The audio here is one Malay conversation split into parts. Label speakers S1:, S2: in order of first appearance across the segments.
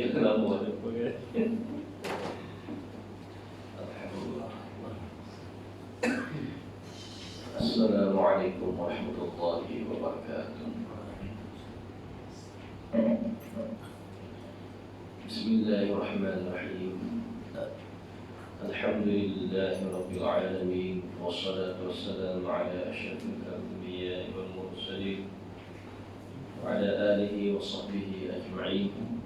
S1: dia lama ada pakai. Alhamdulillah. Assalamualaikum warahmatullahi wabarakatuh. Bismillahirrahmanirrahim. Alhamdulillahi rabbil alamin. Wassalatu wassalamu ala asyrafil anbiya'i wal mursalin wa ala alihi wa sahbihi ajma'in.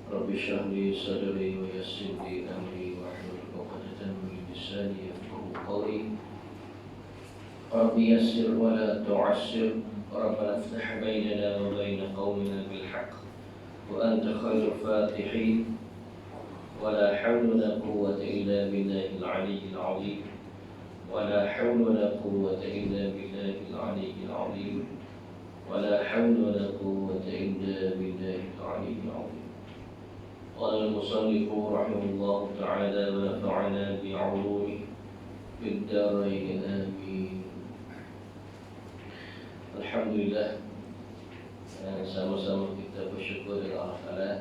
S1: Rabbi shrah li sadri wa yassir li amri wahlul 'uqdatam min lisani yafqahu qawli. Rabbi yassir wa la tu'assir. Rabbana iftah bainana wa bain qaumina bil haqq wa anta khairul fatihin. ولا حول ولا قوة إلا بالله العلي العظيم ولا حول ولا قوة إلا بالله العلي العظيم ولا حول ولا قوة إلا بالله العلي العظيم. قال المصنف رحمه الله تعالى ونفعنا بعلومه في الدارين آمين. Alhamdulillah, sama-sama kita bersyukur kepada Allah Ta'ala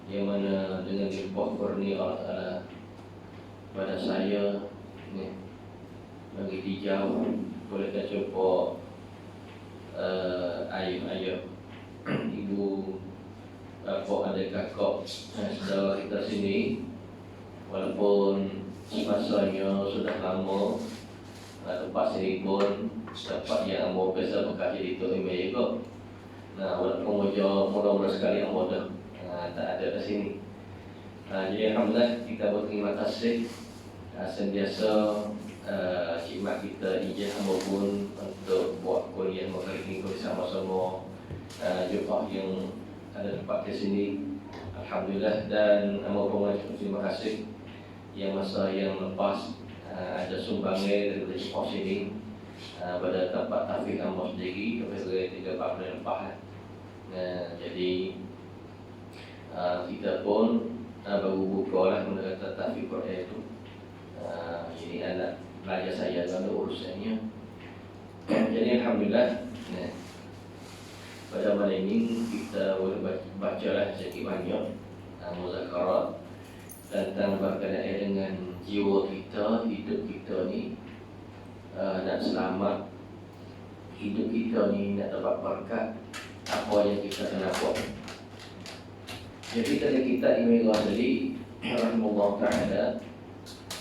S1: yang mana dengan limpah kurnia Allah Ta'ala pada saya ni, bagi dijauh boleh kita cuba ayah-ayah ibu bapa adik kakak saudara kita sini, walaupun masanya sudah lama lepas seribun dapat yang ambo biasa bekas jadi tu email juga. Nah, walaupun mula-mula sekali ambo dah tak ada di sini. Jadi alhamdulillah kita berterima kasih sentiasa khidmat kita ijazah maupun untuk buat kuliah kali ini bersama-sama jemaah yang ada tempat di sini. Alhamdulillah, dan maupun terima kasih yang masa yang lepas ada sumbangan dari jemaah sini pada tempat tahfiz Amos sendiri kepada 3-4 bulan lepas. Jadi kita pun baru buka lah menggunakan tahfiz Quran itu. Jadi anak pelajar saya dalam urusannya. Jadi alhamdulillah, pada malam ini kita boleh bacalah sedikit banyak muzakarat tentang berkenaan dengan jiwa kita, hidup kita ni nak selamat, hidup kita ni nak dapat berkat, apa yang kita kena buat. Jadi tadi kita Imam Ghazali rahimahullah ta'ala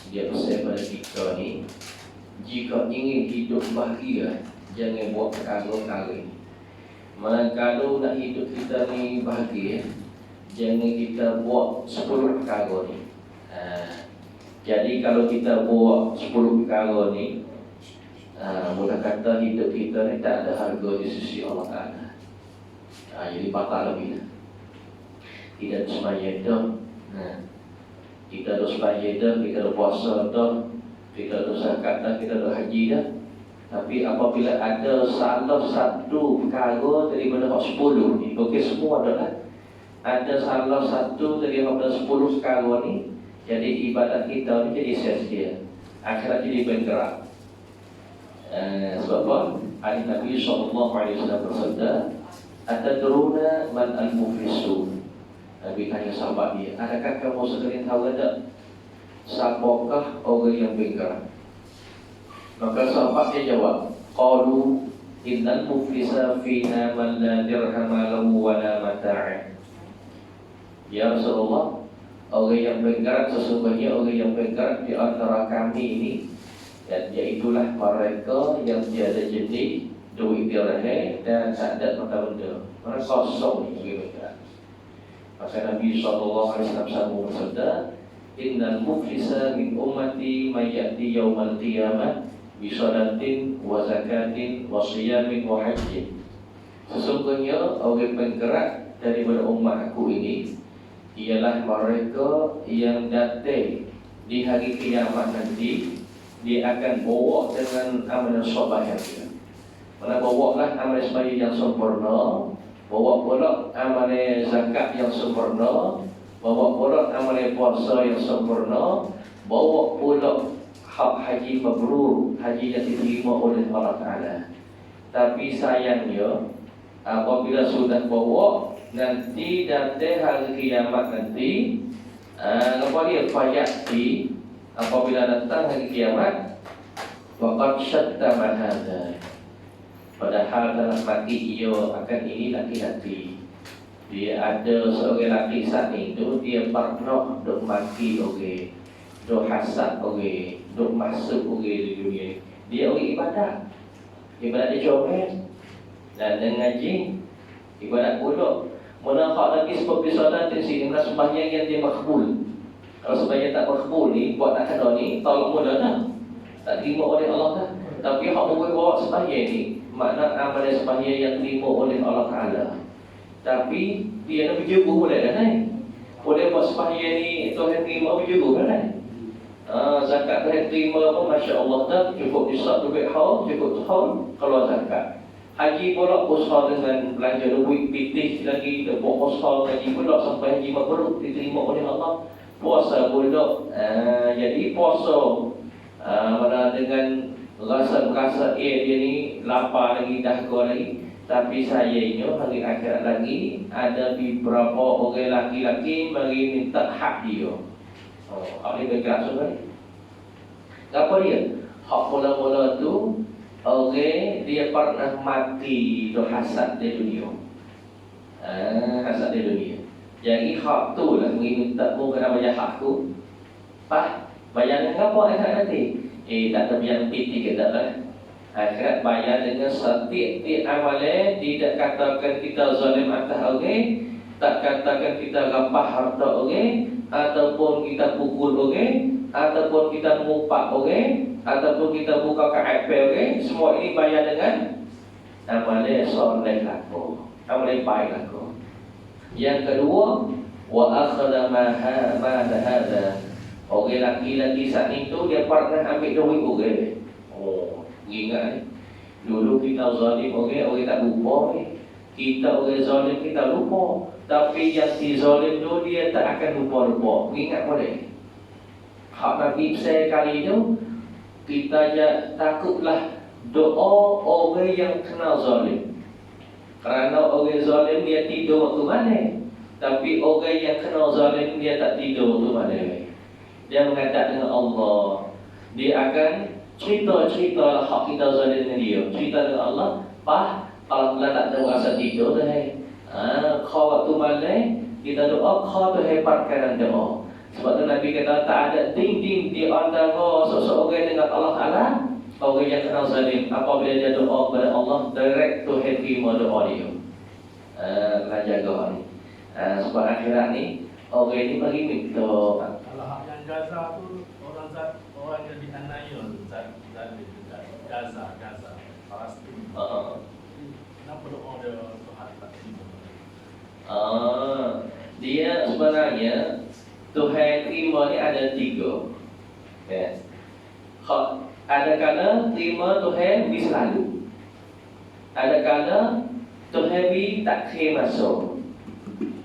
S1: dia pesan pada kita ni, jika ingin hidup bahagia jangan buat perkara-perkara ini. Kalau nak hidup kita ni bahagia, jangan kita buat 10 perkara ni. Jadi kalau kita buat 10 perkara ni, mula kata hidup kita ni tak ada harga di sisi Allah Ta'ala. Jadi batal lebih lah. Kita ada sembahyang dah, kita ada sembahyang dah, kita ada puasa dah, kita ada zakat dah, kita ada haji dah. Tapi apabila ada salah satu perkara daripada 10 ni, okey semua adalah ada salah satu daripada 10 perkara ni, jadi ibadat kita ni jadi sia-sia, akhirat jadi bergerak. Sebab apa? Hadis Nabi SAW bersabda, "Atadruna man al-muflisun?" Nabi tanya sahabat dia, adakah kamu sekalian tahu tak siapakah orang yang bergerak? Maka sahabat dia jawab, qalu innal muflisa fina man la dirham lahu wa la mata'. Ya Rasulullah, orang yang bergerak sesungguhnya orang yang bergerak di antara kami ini, dan iaitulah mereka yang tiada jenis, duit dirham dan tak ada mata benda. Mereka kosong ni bergerak. Maka Nabi SAW sambung bersabda, innal muflisa min ummati may ya'ti yaumal qiyamah bi shalatin wa zakatin wa siyamin wa hajjin. Sesungguhnya orang penggerak daripada umat aku ini ialah mereka yang datang di hari kiamat nanti, dia akan bawa dengan amalan sembahyang dia. Mana bawa lah amalan sembahyang yang sempurna, bawa pula amalan zakat yang sempurna, bawa pula amalan puasa yang sempurna, bawa pula hak haji mabrur, haji yang diterima oleh Allah Ta'ala. Tapi sayangnya apabila sudah bawa, nanti datang hari kiamat nanti. Apa dia fayati, apabila datang hari kiamat, waqad syattama hadza, padahal dalam mati ia akan ini laki-laki. Dia ada seorang laki saat itu, dia pernah duk maki orang, duk hasad orang, duk masuk orang di dunia. Dia orang ibadat, ibadat dia comel dan ngaji, ibadat bodoh. Mana hak lagi sebab bisadah di sini mana sembahyang yang dia makbul. Kalau sembahyang tak makbul ni, buat nak kena ni, tolong mudah dah, tak terima oleh Allah dah. Tapi hak boleh bawa sembahyang ni, makna amalan sembahyang yang terima oleh Allah Ta'ala. Tapi dia nak berjugu boleh dah kan? Boleh buat sembahyang ni Tuhan terima berjugu dah kan? Zakat Tuhan terima pun Masya Allah dah. Cukup disak duit haul, cukup haul, keluar zakat. Haji pula usaha dengan belanja duit pitih lagi, buat usaha haji pula sampai haji mabrur diterima oleh Allah. Puasa pula, jadi puasa mana dengan rasa dia ni lapar lagi, dahaga lagi. Tapi sayangnya hari akhirat lagi ada beberapa orang laki-laki mari minta hak dia. Apa dia bergerak sebenarnya? Apa dia? Hak mula-mula tu orang dia pernah mati do hasad di dunia. Hasad di dunia. Jadi hak tu lah mari minta mu kena bayar hak tu. Pak, bayar dengan apa akhirat nanti? Tak ada bayar piti ke tak lah. Akhirat bayar dengan setiap amalan. Tidak katakan kita zalim atas orang, tak katakan kita rapah harta orang, ataupun kita pukul orang, ataupun kita mengupak orang, ataupun kita buka KIP orang. Semua ini bayar dengan amalan soleh laku, amalan baik laku. Yang kedua, wa akhadha ma hadha. Orang laki-laki saat itu dia pernah ambil duit orang. Ingat ni, dulu kita zalim orang tak lupa ni. Kita orang zalim kita lupa, tapi yang dizalim tu dia tak akan lupa-lupa. Ingat boleh. Hak Nabi saya kali itu, kita takutlah doa orang yang kena zalim. Kerana orang zalim dia tidur waktu mana, tapi orang yang kena zalim dia tak tidur waktu mana. Dia menghadap dengan Allah. Dia akan cerita hak kita zalim dengan dia. Cerita dengan Allah, kalau kita tak ada rasa tidur dah. Kau waktu malam kita doa, kau tu hebatkan doa. Sebab tu Nabi kata tak ada dinding di antara seseorang dengan Allah Ta'ala. Orang yang kenal zalim, apabila dia doa kepada Allah, direct tu terima doa dia. Kena jaga ni. Sebab akhirat ni orang ni bagi minta.
S2: Kalau hak yang Gaza tu orang yang dianiaya zalim Gaza Palestin. Kenapa doa dia Tuhan tak terima?
S1: Dia sebenarnya Tuhan terima ni ada tiga. Ada kala terima Tuhan bi selalu. Ada kala Tuhan bi tak masuk.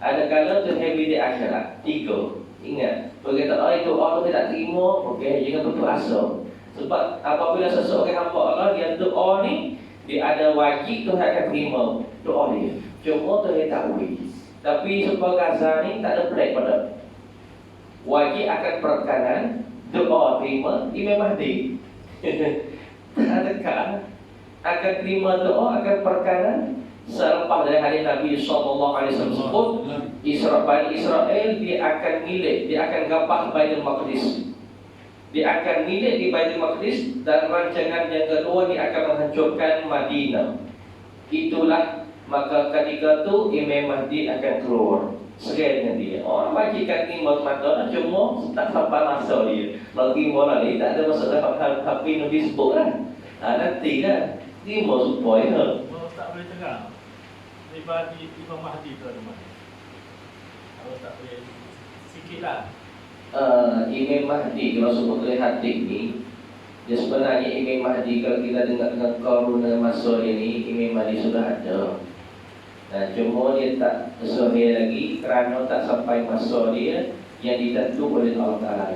S1: Ada kala Tuhan bi di akhirat. Tiga. Ingat, berkata itu Allah tak terima, okey, jangan putus asa. Sebab apabila seseorang hamba Allah dia doa ni, dia ada wajib Tuhan akan terima doa dia. Cuma Tuhan tak boleh. Tapi sebab Gaza ni tak ada pelik pada. Wajib akan perkanan doa terima Imam Mahdi. Adakah akan terima doa akan perkanan selepas dari hadis Nabi SAW sebut Bani Israel dia akan milik, dia akan gapah Baitul Maqdis. Dia akan milik di Baitul Maqdis, dan rancangan yang kedua dia akan menghancurkan Madinah. Itulah maka ketika tu Imam Mahdi akan keluar. Sekali dengan dia. Orang bagikan terima mata, cuma tak sampai masa dia. Lagi bola ni tak ada masa dapat tapi Nabi sebut kan. Nanti kan terima supaya
S2: tak boleh tegang. Pribadi Imam Mahdi tu ada mana? Kalau tak boleh sikitlah.
S1: Imam Mahdi kalau sebut oleh hadis ni, dia sebenarnya Imam Mahdi kalau kita dengar dengan koruna masa ini, Imam Mahdi sudah ada. Cuma dia tak sesuai lagi kerana tak sampai masa dia yang ditentu oleh Allah Ta'ala.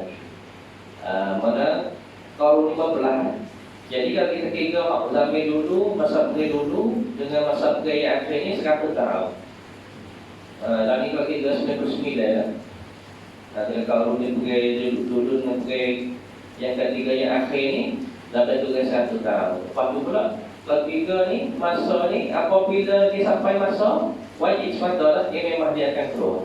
S1: Mana korun 15. Jadi kalau kita kira zaman dulu, masa dulu dengan masa yang akhir ni 100 tahun. Lagi kalau kita 99 lah. Kalau dia pergi dulu dengan pergi yang ketiga yang akhir ni, dapat tugas 1 tahun. Lepas tu pula ketiga ni, masa ni apabila dia sampai masa wajib sepatutnya Imam Mahdi akan keluar.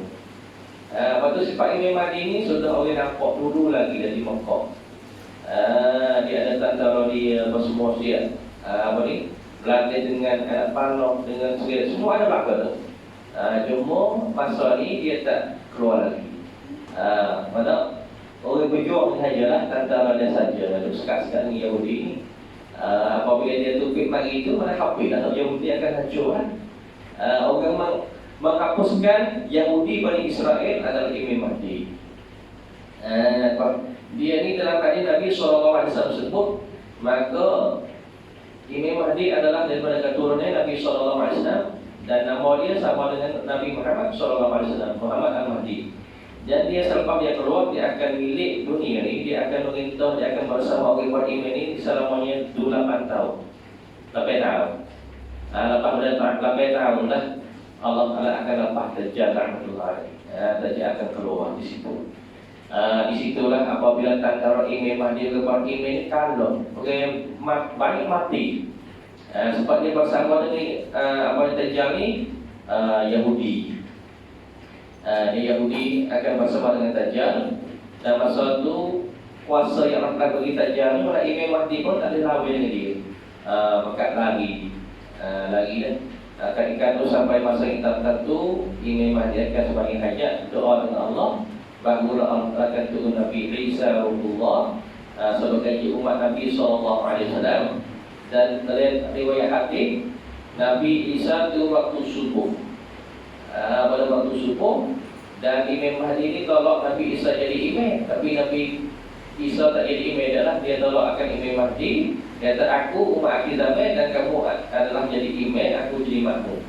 S1: Lepas tu sifat Imam Mahdi ni sudah orang nampak dulu lagi dari Mekah. Dia ada tanda dia bersemua siap. Apa ni? Berlatih dengan panah, dengan segala semua ada belakang tu. Cuma masa ni dia tak keluar lagi. Mana orang berjuang sajalah, tanda dia saja. Lalu sekarang ni Yahudi ni, apabila dia tupik mari itu, mana habis lah Yahudi akan hancur kan. Orang menghapuskan Yahudi Bani Israel adalah Imam Mahdi. Dia ni dalam hadis Nabi SAW sebut, maka Imam Mahdi adalah daripada keturunan Nabi SAW, dan nama dia sama dengan Nabi Muhammad SAW, Muhammad Al-Mahdi. Dan dia selepas dia keluar, dia akan milik dunia ni, dia akan merintah, dia akan bersama orang buat iman ini selamanya 8 tahun. 8 tahun. Lepas pada 8 tahun lah, Allah Ta'ala akan lepas Dajjal rahmatullahi. Dajjal akan keluar di situ. Di situlah apabila tanda Imam Mahdi keluar iman ni kalau orang banyak mati. Sebab dia bersama dengan apa Dajjal ni Yahudi. Yahudi akan bersama dengan Dajjal, dan masa tu kuasa yang akan bagi Dajjal ni, mana Imam Mahdi pun tak ada lawan dengan dia. Maka lagi kan. Ketika tu sampai masa yang tertentu, Imam Mahdi akan sebagai hajat doa dengan Allah, barulah Allah akan turun Nabi Isa Rasulullah sebagai umat Nabi SAW. Dan dalam riwayat hadis, Nabi Isa tu waktu subuh. Pada waktu subuh, dan Imam Mahdi ini tolak Nabi Isa jadi imam, tapi Nabi Isa tak jadi imam adalah dia tolak akan Imam Mahdi. Dia kata, aku umat akhir zaman dan kamu adalah jadi imam, aku jadi makmum.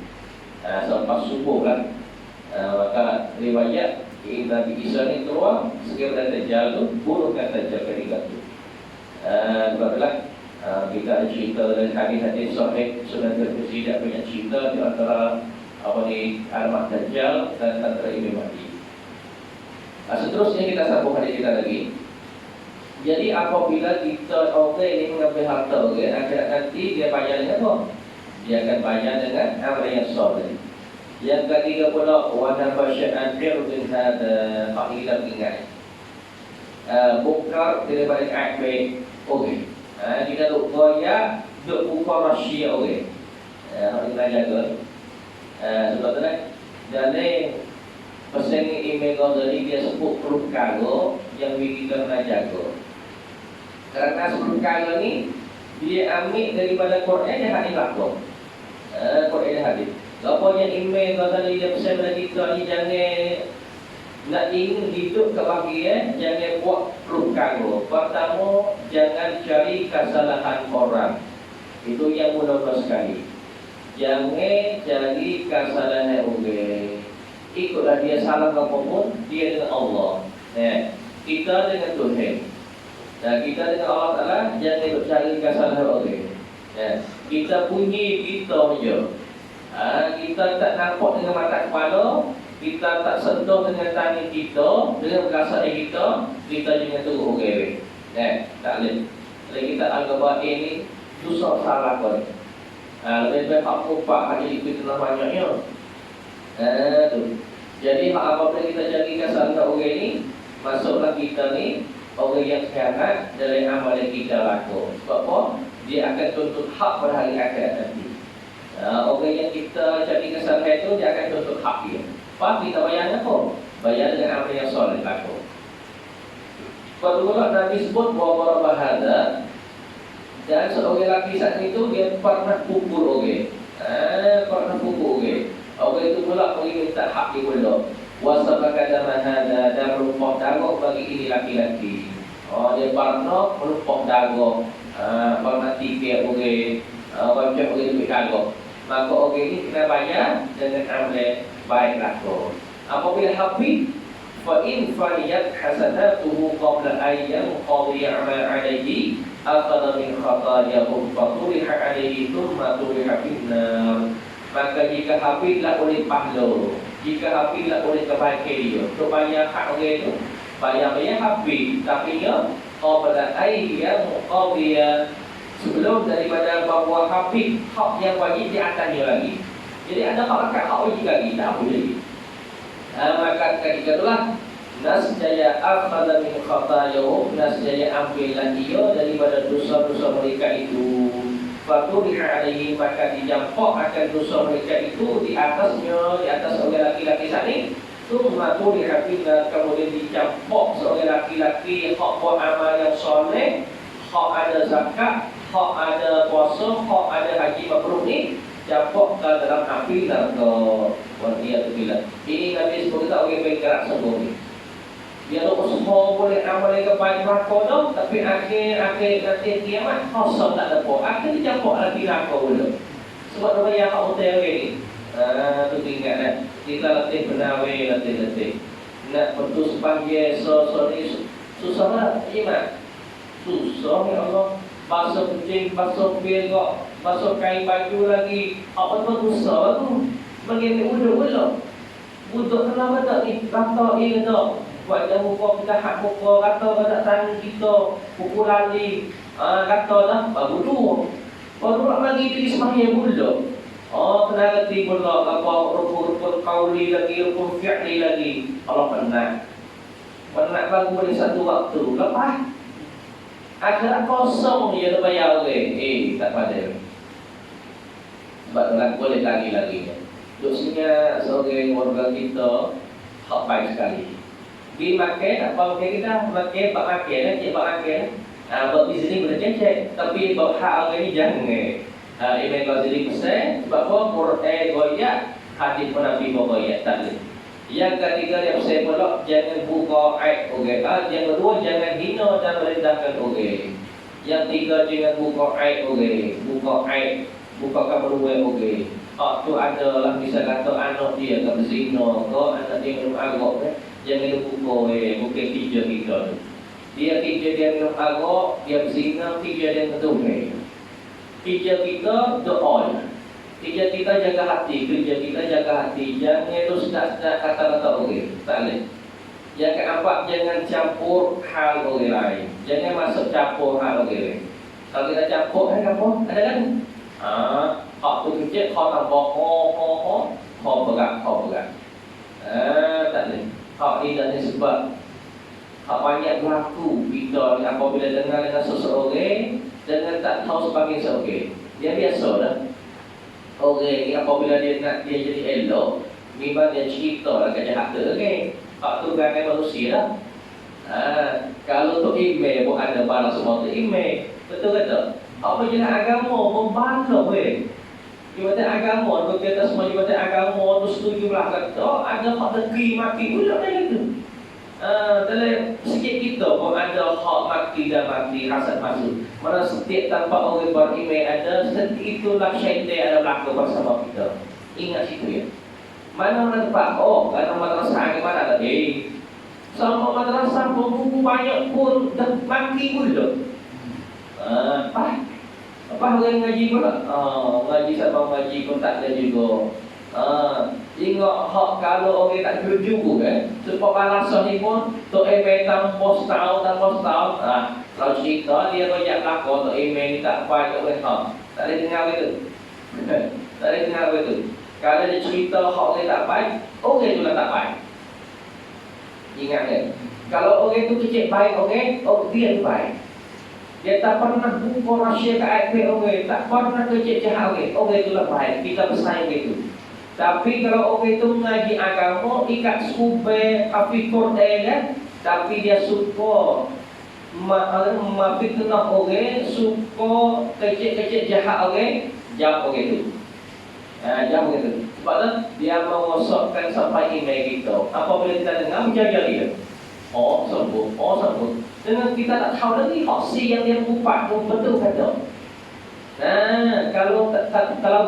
S1: Selepas subuh lah. Maka riwayat Nabi Isa ni keluar, segera Dajjal tu bunuhkan Dajjal ketiga tu. Sebab itulah kita ada cerita dari hadis-hadis sahih Sunan Tirmizi, tidak banyak cerita di antara apa ni alamat Dajjal dan antara Imam Mahdi. Seterusnya kita sambung hadis kita lagi. Jadi apabila kita orang ini mengambil harta orang, akhirat nanti dia bayar dengan apa? Dia akan bayar dengan amal yang soleh. Yang ketiga pula, wana fasya'an fi'udin hada, hak ini kita ingat. Bukar daripada akhirat orang. Kita duk goyak, duk buka rahsia orang. Hak ini kita jaga. Sebab tu lah, jadi pesan Imam Ghazali dia sebut 10 perkara yang kita kena jaga. Kerana 10 perkara ni dia ambil daripada Quran dan hadis langsung. Quran dan hadis. Apa yang Imam Ghazali dia pesan pada kita ni, jangan nak ingin hidup kebahagiaan, jangan buat 10 perkara. Pertama, jangan cari kesalahan orang. Itu yang mula-mula sekali. Jangan cari kesalahan orang. Ikutlah dia salah apapun, dia dengan Allah. Kita dengan Tuhan. Dan kita dengan Allah Ta'ala, jangan duk cari kesalahan orang. Kita bunyi kita je. Kita tak nampak dengan mata kepala, kita tak sentuh dengan tangan kita, dengan perasaan kita jangan turut orang. Tak boleh. Kalau kita anggap bahawa ini susah salah pun. Lebih baik hak mupak, hak jadi fitnah banyaknya. Tu. Jadi hak apabila kita jadi kesalahan orang ini, masuklah kita ni orang yang khianat dalam amal yang kita lakukan. Sebab apa? Dia akan tuntut hak pada hari akhirat nanti. Orang yang kita jadi kesalahan itu, dia akan tuntut hak dia. Pasti kita bayar apa? Bayar dengan amal yang soleh lakukan. Sebab tu Nabi sebut bahawa bahada, dan seorang lelaki saat itu dia pernah pukul orang. Pernah pukul orang. Orang itu pula orang minta hak dia pula. Wasabaka damahada, dan melumpah darah bagi ini laki-laki. Dia pernah melumpah darah, pernah tiga orang, macam orang lebih darah. Maka orang ini kena bayar dengan amal baik lakukan. Apabila habis, fa'in faniyat hasanatuhu qabla ayyam qadiyya ma alayhi akhadha min khatayahum faturiha alayhi thumma turiha finnar. Maka jika habislah oleh pahala, Jika hafi tak boleh terpakai dia, untuk bayar hak orang itu, bayar hafi. Tapi ya, pada air yang dia sebelum daripada bawa hafi, hak yang wajib di atasnya lagi. Jadi ada hak akad hak wajib lagi, tak boleh. Maka ketika itulah nasjaya akhadha min khatayahum, nasjaya ambillah ia daripada dosa-dosa mereka itu. Faturiha alaihi, maka dijampok akan dosa mereka itu di atasnya, di atas seorang laki-laki tadi. Tsumma turiha finnar, kemudian dijampok seorang laki-laki hak buat amal yang soleh, hak ada zakat, hak ada puasa, hak ada haji mabrur ni, jampok ke dalam api neraka. Waliyadzubillah. Ini Nabi sebut kita orang bergerak semua ni. Dia tu usaha boleh amal yang baik neraka dah, tapi akhir nanti kiamat kosong tak ada apa. Akhir dicampur lagi neraka pula. Sebab dia yang hak hotel ni. Tu tinggal kan. Kita latih benawe, latih. Nak putus panggil ni susah lah. Iman. Susah ya Allah. Basuh kucing, basuh pil, basuh kain baju lagi. Apa tu susah tu? Begini uduk. Uduk kenapa tak ni? Kata ini tak. Buat dia muka kita hak muka, kata tak tangan kita, pukul lali, kata dah, baru tu. Baru nak bagi diri sembahyang pula. Kena reti pula, apa rukun qauli lagi, rukun fi'li lagi. Allah penat. Penat baru boleh satu waktu. Lepas, akhirat kosong dia terbayar orang. Tak pada. Sebab tu nak boleh lagi. Maksudnya seorang warga kita, hak baik sekali. Di makan, apa makan kita? Makan, bak makan, cik bak makan. Buat di sini boleh cek, tapi buat hak orang ni jangan. Imam Ghazali pesan, sebab apa? Quran goyak, hadis pun Nabi goyak, tak boleh. Yang ketiga yang pesan pula, jangan buka aib orang. Yang kedua, jangan hina dan merendahkan orang. Yang tiga, jangan buka aib orang. Buka keperluan orang. Tu adalah bisa kata anak dia tak berzina ke, anak dia minum arak. Jangan lupa bukan kerja kita tu. Dia kerja dia minum arak, dia berzina, kerja dia betul. Kerja kita doa. Kerja kita jaga hati, Jangan terus nak kata-kata orang. Tak boleh. Yang keempat, jangan campur hal orang lain. Jangan masuk campur hal orang lain. Kalau kita campur, apa? Ada kan? Hak tu kecil, kau tambah kau berat. Tak boleh. Hak ini dan sebab hak banyak berlaku kita apabila dengar dengan seseorang dengan tak tahu sebagai seorang. Dia biasa dah. Orang ni apabila dia nak dia jadi elok, memang dia cerita lah kejahatan okay. Hak tu gangan manusia lah. Kalau tu email pun ada balas semua tu email. Betul kata? Apa jenis agama membantu Jabatan agama, kalau kita semua jabatan agama tu setujulah kata ada hak negeri mati pula macam tu. Dalam sikit kita pun ada hak mati dan mati hasad masuk. Mana setiap tanpa orang beriman ada, setiap itulah syaitan ada berlaku bersama kita. Ingat situ ya. Mana tempat? Kalau madrasah mana ada? Sama madrasah pun buku banyak pun dah mati pula. Apa orang ngaji pula? Ngaji sama ngaji pun tak ada juga. Tengok hak kalau orang tak kerja pun kan. Sebab alasan ni pun Tok Eme tambah setahun. Kalau cerita dia banyak lakon Tok Eme ni tak baik orang hak. Tak boleh dengar begitu. Tak boleh dengar begitu. Kalau dia cerita hak orang tak baik, orang tu lah tak baik. Ingat kan? Kalau orang tu kecil baik, dia tu baik. Dia tak pernah buka rahsia ke aib orang, tak pernah kecil jahat orang itu lah baik. Kita bersaing gitu. Tapi kalau orang itu mengaji agama, ikat skube, hafiz Quran kan, tapi dia suka mafitnah orang, suka kecil-kecil jahat orang, jauh orang itu. Jauh orang itu. Sebab tu dia mengosokkan sampai email kita. Apabila kita dengar, menjaga dia. Sambut. Dengan kita tak tahu lagi opsi yang dia buat betul kata. Kalau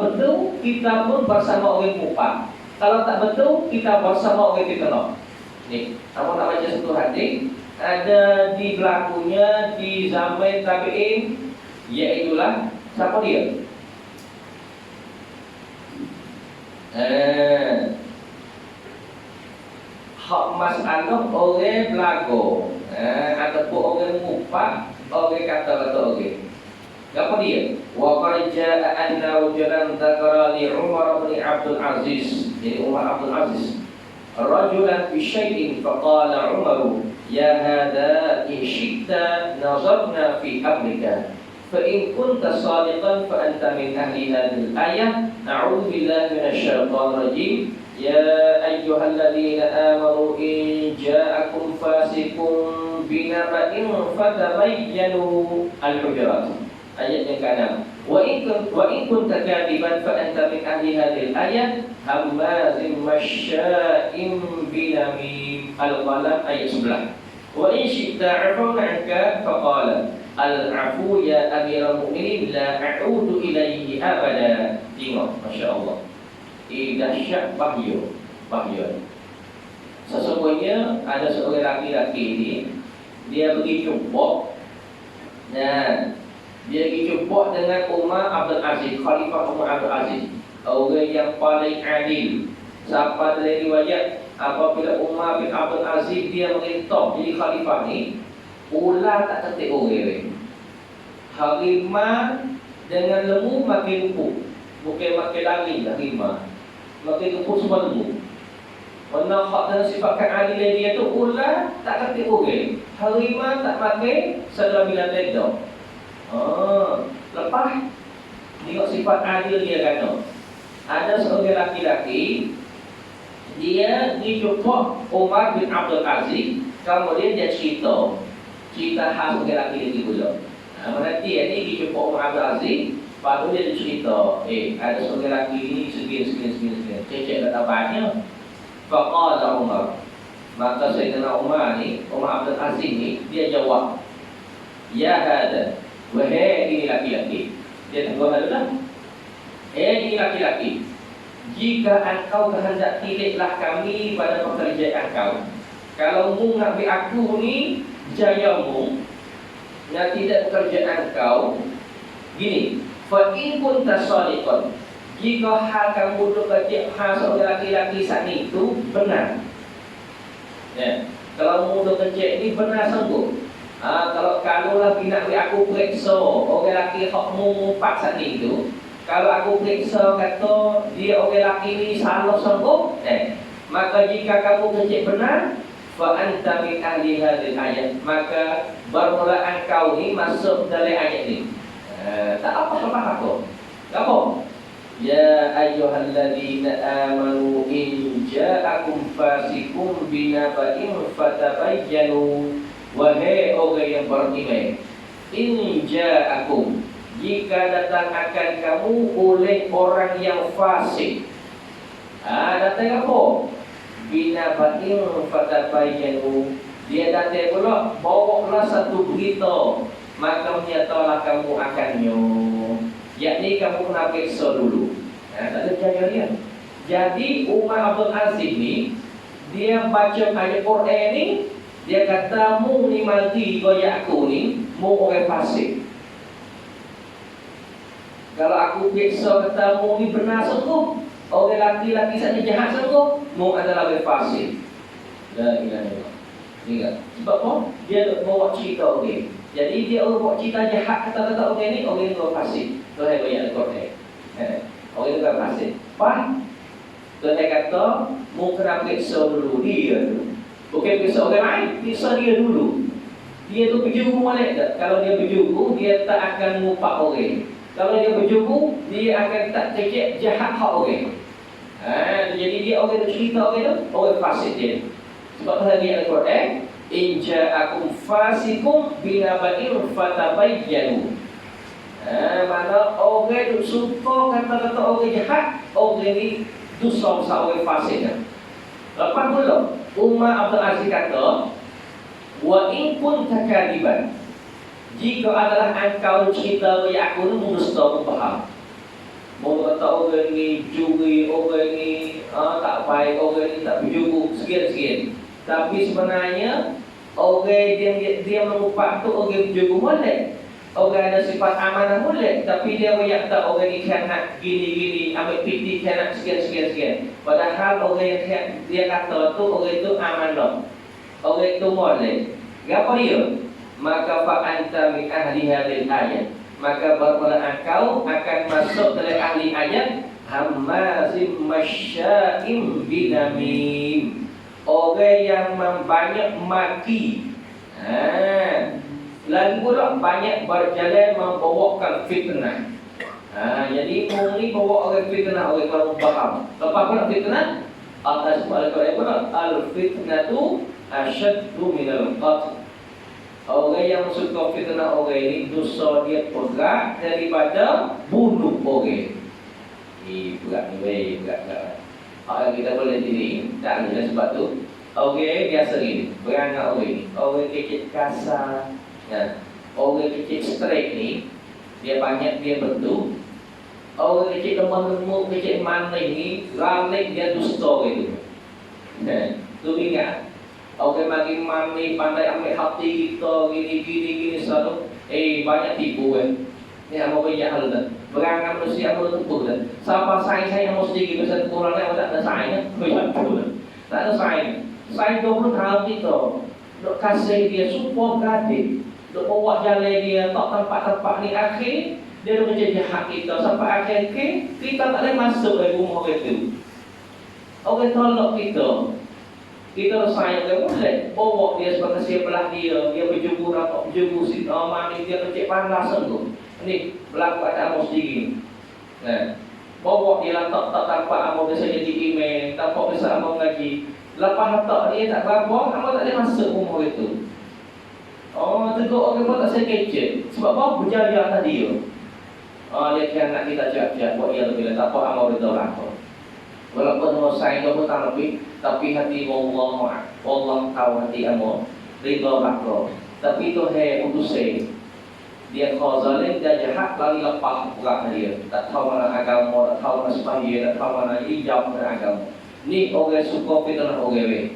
S1: betul kita pun bersama orang buat. Kalau tak betul kita bersama orang ditolak. Ni, kamu nak baca satu hadis ada di berlakunya di zaman tabi'in, iaitulah siapa dia? hak masalah orang belago, ataupun orang mengupah, orang kata-kata orang. Apa dia? Wa qad jaa anna rajulan dzakara li Umar bin Abdul Aziz. Jadi Umar Abdul Aziz. Rajulan fi syai'in faqala Umar, ya hadha in syi'ta nazarna fi amrika. Fa in kunta shadiqan fa anta min ahli hadhihi al-ayah. A'udzu billahi minasy syaithanir rajim. Ya ayyuhalladzina amanu in ja'akum fasiqun binaba'in fatabayyanu al-hujurat. Ayat yang ke-6. Wa in kunta kadiban fa anta min ahli hadhihi al-ayah hammazin masya'in binamim. Al-Qalam ayat 11. Wa in syi'ta 'afawna 'anka faqala al-'afu ya amiral mu'minin la a'udu ilaihi abada. Tengok, masya-Allah. Dahsyat wahyu. Sesungguhnya ada seorang laki-laki ini, dia pergi jumpa. Nah, dia pergi jumpa dengan Umar Abdul Aziz, Khalifah Umar Abdul Aziz, orang yang paling adil. Siapa dari riwayat apabila Umar bin Abdul Aziz dia merintah jadi khalifah ni, ular tak ketik orang. Harimau dengan lembu makin empuk, bukan makin lari harimau, makin empuk semua lembu. Mana hak dan sifat keadilan dia tu, ular tak ketik orang, harimau tak makin sedar bila tedah. Lepas tengok sifat adil dia kata. Ada seorang laki-laki, dia dijumpa Umar bin Abdul Aziz, kemudian dia cerita khas seorang laki-laki pula. Mana dia ni dijumpa Umar Abdul Aziz, lepas tu dia cerita, ada seorang laki ni segini. Cecek kata banyak. Faqala Umar. Maka Sayyidina Umar ni, Umar Abdul Aziz ni, dia jawab, ya hada, wahai ini laki-laki. Dia tegur adalah, ini laki-laki, jika engkau kehendak tileklah kami pada pekerjaan engkau. Kalau mu nak ambil aku ni, jayamu, nak tidak pekerjaan engkau, gini, fa in kunta shadiqan, jika hal kamu bekerja hal seorang laki-laki saat itu benar. Ya, kalau mu bekerja ini benar sungguh. Kalau lagi nak beri aku periksa orang lelaki hak mumpat saat itu, kalau aku periksa kata dia orang lelaki ni salah sungguh, maka jika kamu kerja benar, fa anta min ahli hadhihi ayat, maka barulah engkau ni masuk dalam ayat ni. Tak apa-apa aku. Apa? Ya ayyuhalladzina amanu in ja'akum fasiqun binaba'in fatabayyanu. Wahai orang yang beriman, in ja'akum, jika datang akan kamu oleh orang yang fasik. Datang apa? Binaba'in fatabayyanu. Dia datang pula bawalah satu berita, maka menyatalah kamu akannya. Yakni kamu kena periksa dulu. Tak ada kejadian. Jadi Umar Abdul Aziz ni, dia baca ayat Quran ni, dia kata mu ni mati gaya aku ni, mu orang fasik. Kalau aku periksa kata mu ni benar sungguh, orang laki-laki saja jahat sungguh, mu adalah orang fasik. La ilaha illallah. Ingat. Sebab apa? Dia bawa cerita orang. Jadi dia orang bawa cerita jahat kata-kata orang ni, orang yang fasik. Tuhan banyak Al-Quran. Orang itu kan fasik. Tuhan kata, mu kena periksa dulu dia dulu. Bukan periksa orang lain, periksa dia dulu. Dia tu berjuru boleh tak? Kalau dia berjuru, dia tak akan mengumpat orang. Kalau dia berjuru, dia akan tak cekik jahat hak orang. Jadi dia orang tu cerita orang tu, orang fasik dia. Sebab Tuhan di Al-Quran, in ja'akum fasiqun binaba'in fatabayyanu. Mana orang tu suka kata-kata orang jahat, orang ni dosa besar, orang fasik. Lepas pula Umar Abdul Aziz kata, wa in kunta kadiban, jika adalah engkau cerita yang aku ni mendusta, aku faham. Mau kata orang ni juri, orang ni tak baik, orang ni tak berjuru, sekian-sekian. Tapi sebenarnya orang dia mengupah tu orang berjuru boleh. Orang ada sifat amanah boleh, tapi dia banyak tak orang ni khianat gini-gini, ambil piti khianat sekian. Padahal orang yang dia kata tu orang itu amanah, orang itu boleh. Apa dia? Maka fa'anta min ahli hadil ayat. Maka bermula engkau akan masuk dari ahli ayat hammazim masya'im binamim. Orang yang banyak maki. Lagi pula banyak berjalan membawakan fitnah. Jadi orang ni bawa orang fitnah, orang kalau faham. Lepas pula fitnah, atas balik pula al-fitnah tu asyaddu minal qatl. Orang yang suka fitnah orang ini dosa dia berat daripada bunuh orang. Berat ni, berat. Orang kita boleh diri, tak ada sebab tu. Orang biasa ni, berangan orang ni, orang kecil kasar. Orang kecil straight ni, dia banyak dia bentuk. Orang kecil lemah-lemuk, kecil manis ni, ralik dia dusta gitu. Tu ingat. Orang makin manis, pandai ambil hati kita, gini selalu. Banyak tipu Ni amal banyak hal dah. Berangan manusia amal tempuh dah. Siapa saya amal sedikit besar kurang ni, tak ada saya. Tak ada saya. Saya 20 tahun kita. Dok kasih dia support gratis. Dok bawa jalan dia tak tempat-tempat ni akhir dia dok menjadi hak kita sampai akhir kita tak boleh masuk ke rumah itu. Orang tolak kita sayang dia boleh bawa dia sebagai sebelah dia berjumpa atau berjumpa si manis dia kecil panas tu. Ni berlaku ada amal sendiri. Bawa dia tak tampak amal dia saja di email, tampak bisa amal ngaji. Lepas letak dia tak berapa, amal tak boleh masuk rumah itu. Tegur orang pun tak sekecil. Sebab apa? Berjaya atas dia. Dia kira nak kita siap-siap buat dia lebih tak apa amal dia tahu apa. Walaupun mau sayang dia pun tak lebih, tapi hati Allah tahu hati amal. Ridha bakro. Tapi tu utusnya. Dia kau zalim, dia jahat, lalu lepas berat dia. Tak tahu mana agama, tak tahu mana sembahyang, tak tahu mana hijab mana agama. Ni orang suka fitnah orang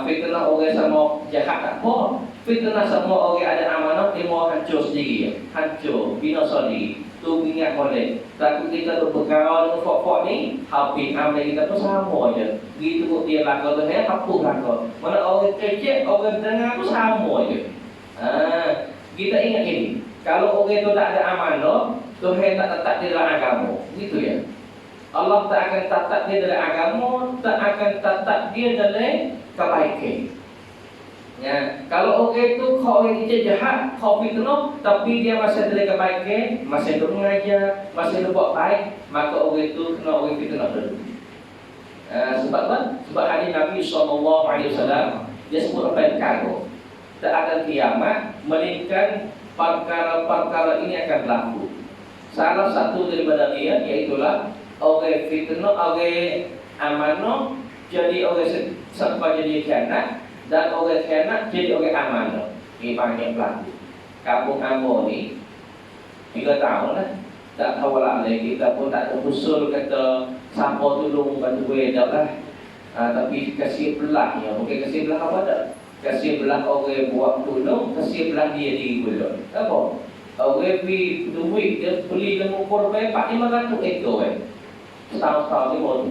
S1: fitnah orang sama jahat tak apa. Fitnah sama orang ada amanah, dia mau hancur sendiri. Hancur, binasa sendiri. Tu ingat boleh. Takut kita tu berkara dengan fok-fok ni, habis amal kita tu sama je. Gitu kok dia lakukan tu, saya hapus lakukan. Mana orang kecil, orang dengar tu sama je. Kita ingat ini. Kalau orang itu tak ada amanah, Tuhan tak tetap di dalam agama. Gitu ya. Allah tak akan tetap dia dalam agama, tak akan tetap dia dalam kebaikan. Kalau orang itu orang kecil jahat, kau fitnah, tapi dia masih dalam kebaikan, masih duk mengajar, masih duk buat baik, maka orang itu kena orang fitnah dulu. Sebab apa? Sebab hadis Nabi SAW dia sebut apa yang tak akan kiamat, melainkan perkara-perkara ini akan berlaku. Salah satu daripada dia iaitulah orang fitnah, orang amanah jadi orang sampai jadi khianat, dan orang khianat jadi orang amanah. Ini banyak berlaku. Kampung Ambo ni 3 tahun lah. Tak tahu lah lagi, kita pun tak terusul kata siapa tolong bantu dah lah. Tapi kasih belah ya, bukan kasih belah apa dah. Kasih belah orang buat tolong, kasih belah dia diri pula. Apa? Orang beli duit, dia beli lembu korban 400-500 ekor setahun-setahun ni baru.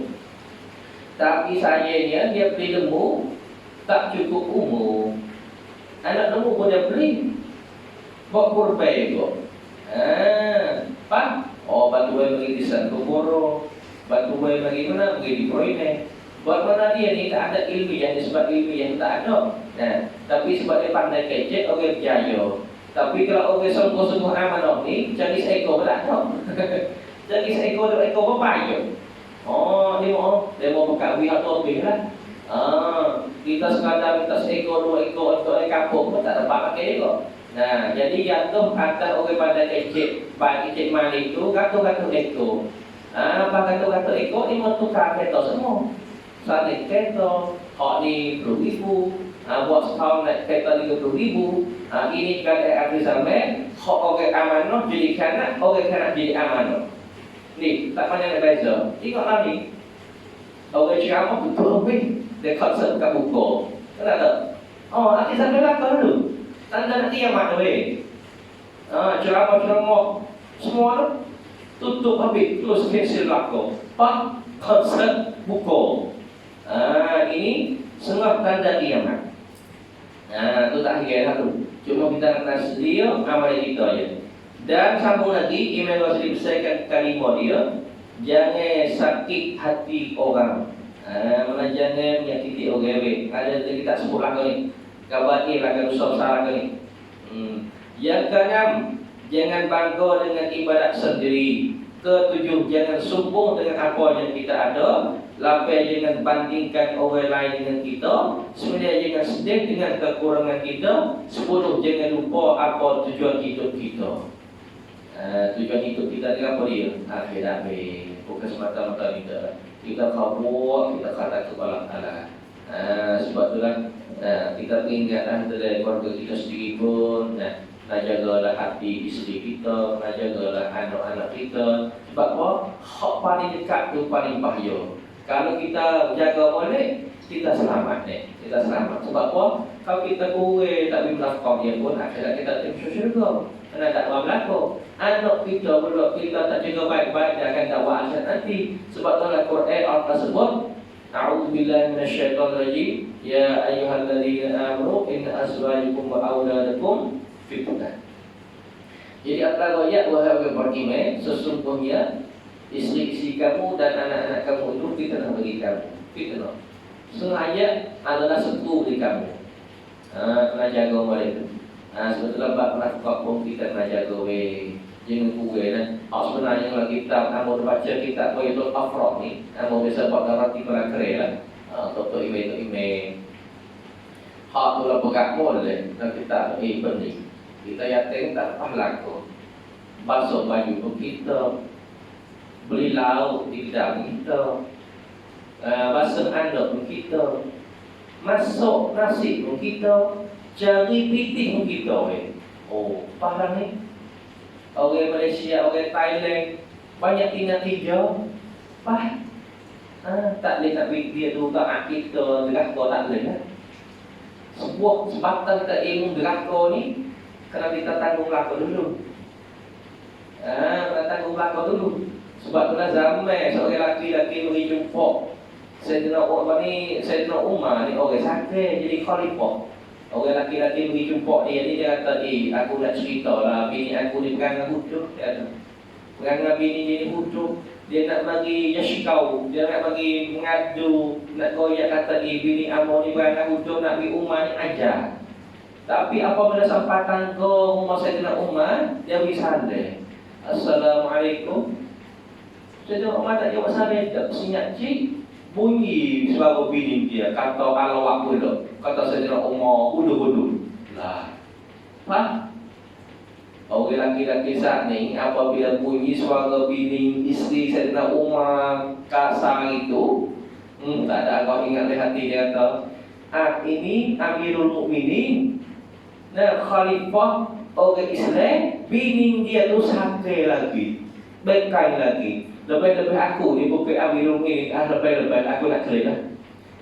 S1: Tapi sayangnya dia beli lembu tak cukup umur. Anak lembu pun dia beli buat korban juga. Bantu bagi di Santuboro, bantu bagi mana? Bagi di Proine. Buat mana dia ni tak ada ilmiah, sebab ilmiah tak ada. Tapi sebab dia pandai kecek, orang berjaya. Tapi kalau orang sungguh-sungguh amanah ni, jadi seekor pun tak ada. Jadi seekor pun banyak. Dia mau buka wihak lebih lah. Kita sekadar minta seekor, 2 ekor untuk orang kampung pun tak dapat pakai juga. Jadi jatuh atas orang pada kecek, kecek mali itu, kata-kata ekor. Kata-kata ekor ni mau tukar kereta semua. Saling kereta, hak ni 10,000, buat setahun naik kereta 30,000. Ini kan akhir zaman, hak orang amanah jadi khianat, orang khianat jadi amanah. Ni, tak banyak nak beza. Tengoklah ni. Orang ceramah betul weh. Dia konsert kat buku. Kenapa tak? Akhir zaman lah dulu. Tanda nak kiamat weh. Ceramah-ceramah semua tu tutup habis, terus cancel belakang. Konsert buka. Ini setengah tanda kiamat. Tu tak kira tu. Cuma kita kena sedia amal kita je. Dan sambung lagi, Imam Ghazali besarkan kalimah dia, jangan sakit hati orang. Mana jangan menyakiti orang. Ada kita sebut lagu ni. Kabair lagu rusak salah ni. Yang keenam, jangan bangga dengan ibadat sendiri. Ketujuh, jangan sombong dengan apa yang kita ada. Lapan, jangan bandingkan orang lain dengan kita. Sembilan, jangan sedih dengan kekurangan kita. 10, jangan lupa apa tujuan hidup kita. Tujuan hidup kita ni apa dia? Akhirat. Bukan semata-mata kita kabur, kita kata kepada Allah. Sebab itulah kita ingatlah dari keluarga kita sendiri pun. Nak jagalah hati isteri kita, nak jagalah anak-anak kita. Sebab apa? Hak paling dekat tu paling bahaya. Kalau kita jaga boleh, kita selamat ni. Kita selamat. Sebab apa? Kalau kita kurang tak boleh melakukan dia pun, akhirat kita tak bisa syurga. Kerana tak mahu melakukan. Anak kita pula kita tak jaga baik-baik, dia akan dakwah akhirat nanti. Sebab dalam Quran Allah sebut, A'udzubillahi minasyaitonirrajim. Ya ayyuhalladzina amanu inna azwajakum wa auladakum fitnah. Jadi antara ayat wahai orang beriman, sesungguhnya isteri-isteri kamu dan anak-anak kamu itu fitnah bagi kamu. Fitnah. Sengaja adalah setu bagi kamu. Kena jaga mereka. Sebetulnya bab nafkah pun kita kena jaga jangan kurang. Sebenarnya kalau kita kamu baca kitab Baitul Afraq ni, kamu bisa buat rati pada keren lah. Toto email. Hak tu lah berat boleh. Dan kita penting. Kita yakin tak pahlaku. Basuh baju pun kita, beli lauk di dalam kita, basuh anak pun kita, masuk nasi pun kita, cari piting pun kita. Faham ni? Orang Malaysia, orang Thailand banyak tinggal hijau. Tak boleh nak dia tu tak kita deraka tak boleh lah. Sebuah sebatang kita ilmu deraka ni kena kita tanggung belakang dulu. Tanggung belakang dulu. Sebab tu lah zaman seorang lelaki-lelaki pergi jumpa Sayyidina Umar ni orang sakit jadi khalifah. Orang lelaki-lelaki pergi jumpa dia ni, dia kata, aku nak cerita lah, bini aku ni perangai huduh. Dia kata, perangai bini dia ni huduh. Dia nak bagi yashikau, dia nak bagi mengadu, nak goyak kata bini amo ni perangai huduh, nak bagi Umar ni ajar. Tapi apabila sampai tangga rumah Sayyidina Umar, dia pergi sandai. Assalamualaikum. Sayyidina Umar tak jawab sandai, tak senyap cik. Bunyi suara bini dia, kata alawak pula. Kata Sayyidina Umar, huduh-huduh. Orang lelaki-lelaki saat ni, apabila bunyi suara bini isteri Sayyidina Umar kasar itu, tak ada kau ingat di hati dia kata, ini Amirul Mukminin, khalifah orang Islam, bini dia tu sakit lagi, bekai lagi. Lebih-lebih aku ni bukan Amirul Mukminin, lebih-lebih aku nak kira.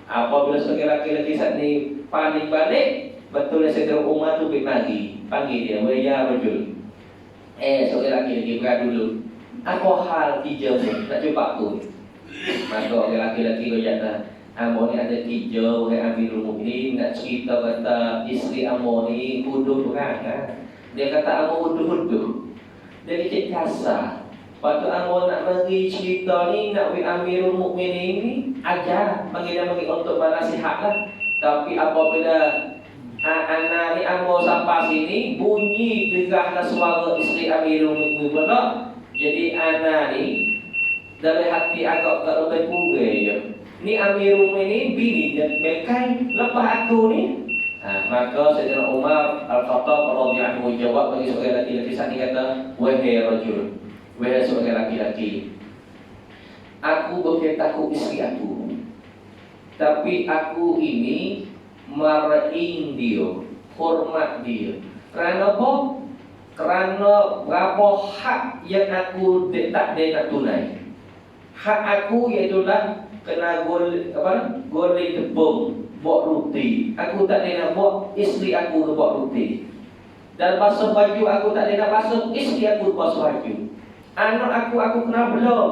S1: Apabila sebagai laki-laki saat ni panik balik, betul Sayyidina Umar tu pergi lagi, panggil dia, ya rajul. Sebagai laki-laki berat dulu. Apa hal hijau ni? Nak jumpa aku. Maka orang laki-laki kau jatuh, Amor ni ada hijau, orang Amirul Mukminin nak cerita kata isteri Amor ni huduh berat. Dia kata Amor huduh-huduh. Dia kecil kasar. Waktu Amor nak bagi cerita ni, nak bagi Amirul Mukminin ni, ajar, bagi dia bagi untuk bernasihat lah. Tapi apabila anak ni Amor sampai sini, bunyi gerahlah suara isteri Amirul Mukminin pula. Jadi anak ni, dari hati agak lebih kurang je. Ni Amirul Mukminin bini dia bekai lepas aku ni. Maka Sayyidina Umar Al-Khattab radhiyallahu anhu jawab bagi seorang lelaki-lelaki saat ni kata, wahai rajul, wahai seorang lelaki-lelaki, aku bukan takut isteri aku, tapi aku ini marahin dia, hormat dia. Kerana apa? Kerana berapa hak yang aku tak nak tunai. Hak aku iaitulah kena goreng tepung, buat roti. Aku tak nak buat, isteri aku buat roti. Dan basuh baju aku tak ada nak basuh, isteri aku basuh baju. Anak aku kena belum,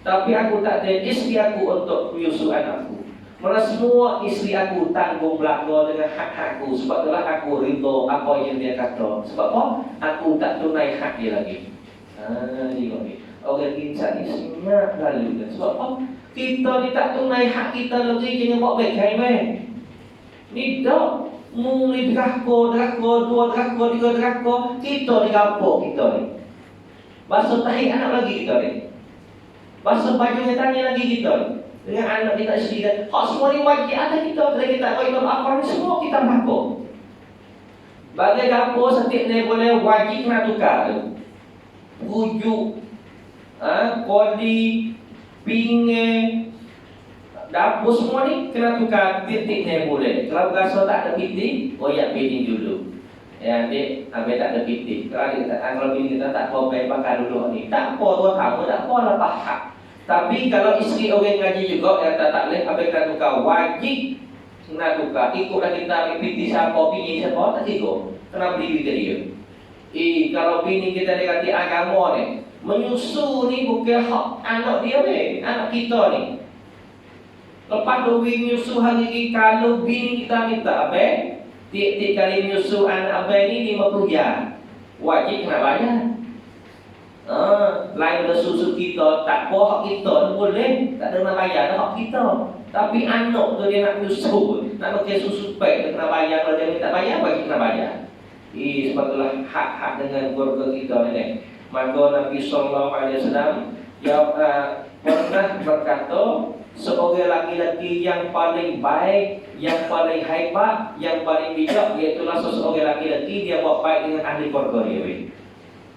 S1: tapi aku tak ada isteri aku untuk menyusu anakku. Mana semua isteri aku tanggung belaka dengan hak aku. Sebab itulah aku rindu apa yang dia kata. Sebab apa? Aku tak tunai hak dia lagi. Tengok ni. Orang insan ni senyap lalu. Sebab apa? Kita ni tak tunai hak kita lagi. Jangan buat baik kain meh. Ni tak. Muli derako, 2 derako, 3 derako. Kita ni kapok kita ni. Basuh tahi anak lagi kita ni. Basuh bajunya tanya lagi kita ni. Dengan anak kita sendiri. Hak semua ni wajib atas kita. Kalau kita tak tahu apa ni semua kita berlaku. Bagi dapur setiap ni boleh wajib nak tukar. Bujuk, kodi, pinggir, dapur semua ni kena tukar. Pitik ni boleh. Kalau berasa tak ada pitik, ya piting dulu. Ya adik, ambil tak ada pitik. Kalau bini kita tak apa, bakar dulu ni. Tak apa tuan kamu, tak apa lah pahak. Tapi kalau isteri orang ngaji juga yang tak boleh, apa kita tukar wajib nak tukar. Ikutlah kita ambil piti siapa, bini siapa, tak ikut. Kena beli ke dia. Kalau bini kita dekati agama ni, menyusu ni bukan hak anak dia ni, anak kita ni. Lepas tu menyusu hari ni, kalau bini kita minta apa, tiap-tiap kali menyusu anak apa ni 50 jar. Wajib kena bayar. Lain pada susu kita, tak apa hak kita boleh, tak ada nak bayar hak kita. Tapi anak tu dia nak susu, nak pakai susu pek, dia kena bayar. Kalau dia minta bayar, bagi kena bayar. Sebab itulah hak-hak dengan keluarga kita ni. Maka Nabi SAW pernah berkata, seorang laki-laki yang paling baik, yang paling hebat, yang paling bijak, iaitulah seorang laki-laki dia buat baik dengan ahli keluarga dia.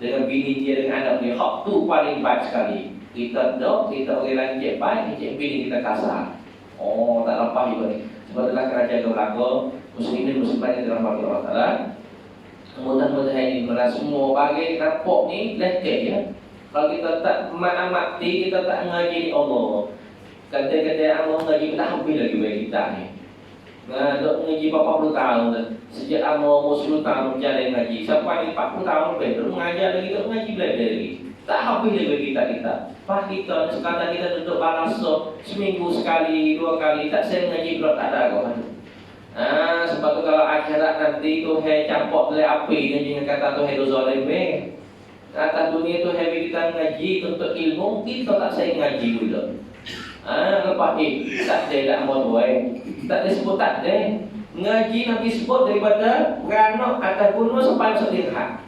S1: Dengan bini dia, dengan anak dia. Hak tu paling baik sekali. Kita orang lain je baik, bini kita kasar. Tak lepas juga ni. Sebab itulah kerajaan belaka muslimin muslimat yang dirahmati Allah Ta'ala. Mudah-mudahan ini semua bagi nampak ni lekeh ya. Kalau kita tak mati, kita tak ngaji Allah. Kata-kata Allah ngaji tak habis lagi bagi kita ni. Dok ngaji berapa puluh tahun dah. Sejak umur 10 tahun berjalan ngaji. Sampai 40 tahun baru mengajar lagi, dok ngaji belajar lagi. Tak habis lagi kita. Pas kita sekadar kita duduk balasa seminggu sekali, 2 kali, tak saya ngaji pula tak ada kau. Sebab tu kalau akhirat nanti tu hai campur oleh api ni jangan kata tu hai zalim be. Atas dunia tu hai kita ngaji untuk ilmu, kita tak saya ngaji pula. Lepas ni tak ada nak mau tuai. Tak disebut tak ada. Ngaji Nabi sebut daripada beranak atas gunung sampai sedirham.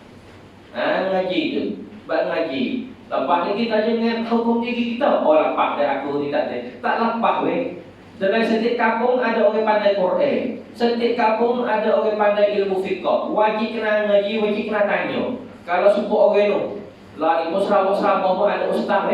S1: Ngaji tu. Bak ngaji. Lepas ni kita jangan hukum diri kita. Lepas dah aku ni tak ada. Tak lepas weh. Dalam setiap kampung ada orang pandai Quran. Setiap kampung ada orang pandai ilmu fiqh. Wajib kena ngaji, wajib kena tanya. Kalau sebut orang tu, lari pun Sarawak-Sarawak pun ada ustaz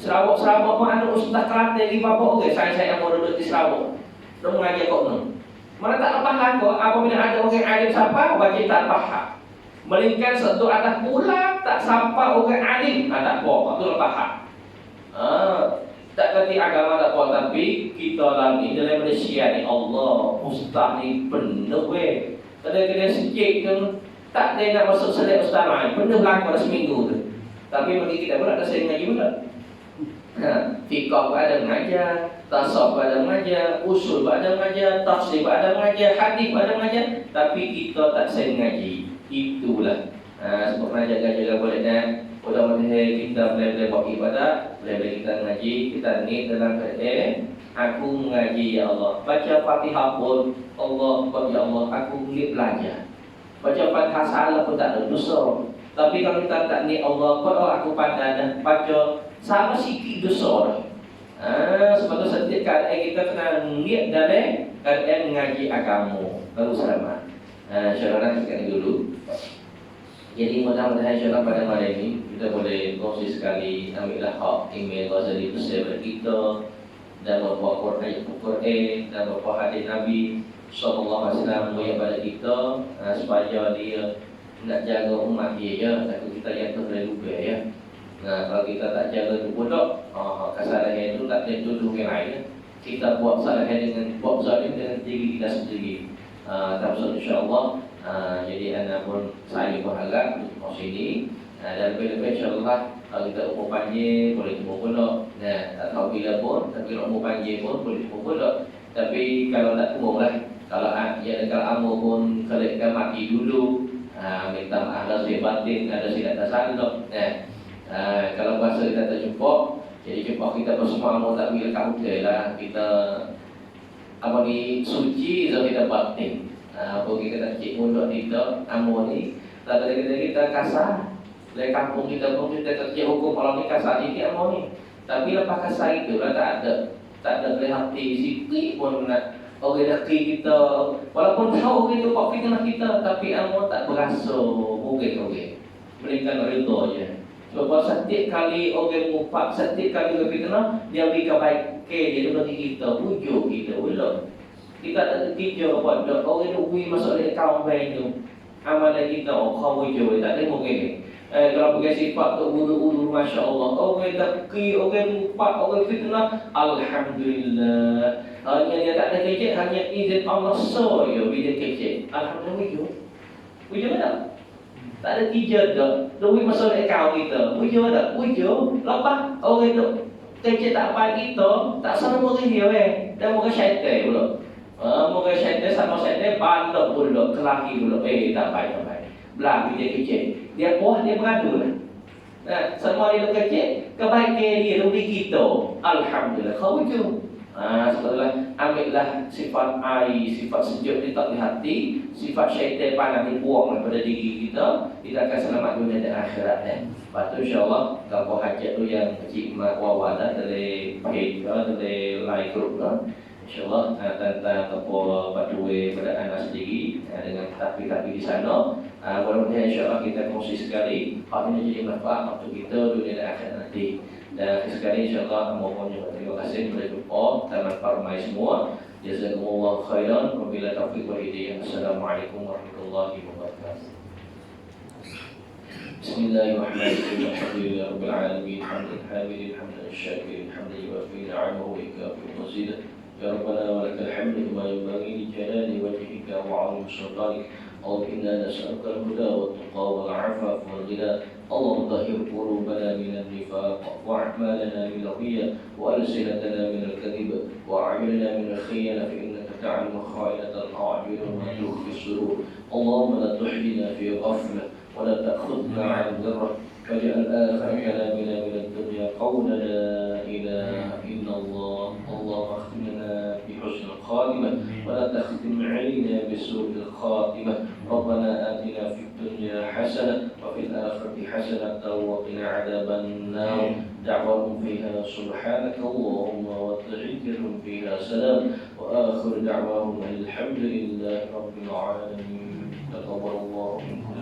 S1: Sarawak-Sarawak pun ada ustaz Kelantan 5 orang. Saya yang mau duduk di Sarawak. Dia mengajar kok ni. Mana tak lepas laku, apabila ada orang alim siapa, wajib tak faham. Melainkan satu atas pula tak sampai orang alim, tak apa, itu lepas hak. Tak kerti agama tak apa, tapi kita lagi dalam Malaysia ni Allah, ustaz ni penuh weh. Kadang-kadang sikit kan, tak ada nak masuk selek ustaz lain, penuh laku dah seminggu tu. Tapi bagi kita pula, dah saya ngaji pula. Fiqah ada mengajar, tasawuf ada mengajar, usul ada mengajar, tafsir ada mengajar, hadis ada mengajar, tapi kita tak sering ngaji. Itulah sebab jaga-jaga boleh dan mudah-mudahan kita boleh buat ibadah, boleh kita ngaji, kita ni dalam keadaan aku mengaji ya Allah. Baca Fatihah pun Allah, ya Allah, aku boleh belajar. Baca Fatihah salah pun tak ada dosa. Tapi kalau kita tak ni Allah, kalau aku pandai dan baca sama sikit dosa. Sebab tu setiap keadaan kita kena niat dalam keadaan mengaji agama. Lalu selamat. InsyaAllah kita dulu. Jadi mudah-mudahan insyaAllah pada malam ini kita boleh kongsi sekali ambillah hak email Ghazali bersama kita dan beberapa Quran dan beberapa hadis Nabi SAW pada kita supaya dia nak jaga umat dia ya. Takut kita yang terlalu ya. Kalau kita tak jaga tu pula, kesalahan itu tak boleh tuduh yang lain. Kita buat kesalahan dengan buat zalim dengan diri kita sendiri. Terus insyaAllah jadi anda pun saya berharap untuk sini dan lebih-lebih insyaAllah kalau kita umur panjang boleh umur pulak. Tak tahu bila pun, tapi kalau umur panjang pun boleh umur pulak. Tapi kalau tak umur lah, kalau umur pun kalau mati dulu, minta maaf lahir batin, ada silap tak salah. Kalau bahasa kita terjumpa, jadi jumpa kita bersama umur tak bila kamu lah kita apa ni suci so kita batin. Apa kita nak cik mulut kita umur ni, tak ada kita kasar. Dari kampung kita pun kita kerja hukum kalau ni kasar ni umur ni. Tapi lepas kasar itu lah tak ada boleh hati sikit pun nak orang lelaki kita walaupun tahu kita buat fitnah kita tapi umur tak berasa mungkin berikan reda je. Sebab setiap kali orang mupak, setiap kali orang fitnah dia beri kebaikan dia bagi kita, pujuk kita ulang. Kita tak tertidur buat orang tu beri masuk dalam kaum baik tu. Amalan kita kau pujuk tak ada mungkin. Kalau pakai sifat tu ulu-ulu Masya Allah. Orang daki, orang mupak, orang fitnah, Alhamdulillah. Hanya dia tak ada kecil, hanya izin Allah saja bila kecil. Alhamdulillah wujud tak? Tak ada tiga dah. Duit masuk dalam akaun kita. Wujud tak? Wujud. Lepas orang tu kecil tak baik kita, tak sama orang dia dan muka syaitan pula. Muka syaitan sama syaitan bandar pula, kelahi pula. Tak baik. Belah dia kecil. Dia puas, dia beradu lah. Semua dia kecil, kebaikan dia lebih kita. Alhamdulillah. Kau wujud. Setelah ambillah sifat air, sifat sejuk letak di hati, sifat syaitan panas dibuang daripada diri kita, kita akan selamat dunia dan akhirat. Lepas tu insyaAllah kalau hajat tu yang kecil wawadah dari page dari live group lah, InsyaAllah tentang apa batui pada anak sendiri dengan tapi di sana. Mudah-mudahan insyaAllah kita kongsi sekali hal ini jadi manfaat untuk kita dunia dan akhirat nanti. Dan sekali insyaAllah mohon juga terima kasih kepada jumpa Taman Parmai semua. Jazakumullah khairan. Wabillahi taufiq wal hidayah. Assalamualaikum warahmatullahi wabarakatuh. Bismillahirrahmanirrahim. Alhamdulillah rabbil alamin. Hamdan hamidin, hamdan syakirin, hamdan yuwafi ni'amahu wa yukafi mazidah. Ya Rabbana wa lakal hamdu kama yanbaghi li jalali wajhika wa 'azimi sultanik. اللهم إنا نسألك الهدى والتقى والعفاف والغنى. اللهم طهر قلوبنا من النفاق وأعمالنا من الرياء وألسنتنا من الكذب وأعيننا من الخيانة فإنك تعلم خائنة الأعين وما تخفي الصدور. اللهم لا تحرنا في غفلة ولا تأخذنا عن ذرة واجعل آخر كلامنا من الدنيا قول لا إله إلا الله. اللهم اختم لنا بحسن الخاتمة ولا تختم علينا بسوء الخاتمة. ربنا آتنا في الدنيا حسنة وفي الآخرة حسنة وقنا عذاب النار. دعواهم فيها سبحانك اللهم وتحيتهم فيها سلام وآخر دعواهم الحمد لله رب العالمين. تقبل الله منكم.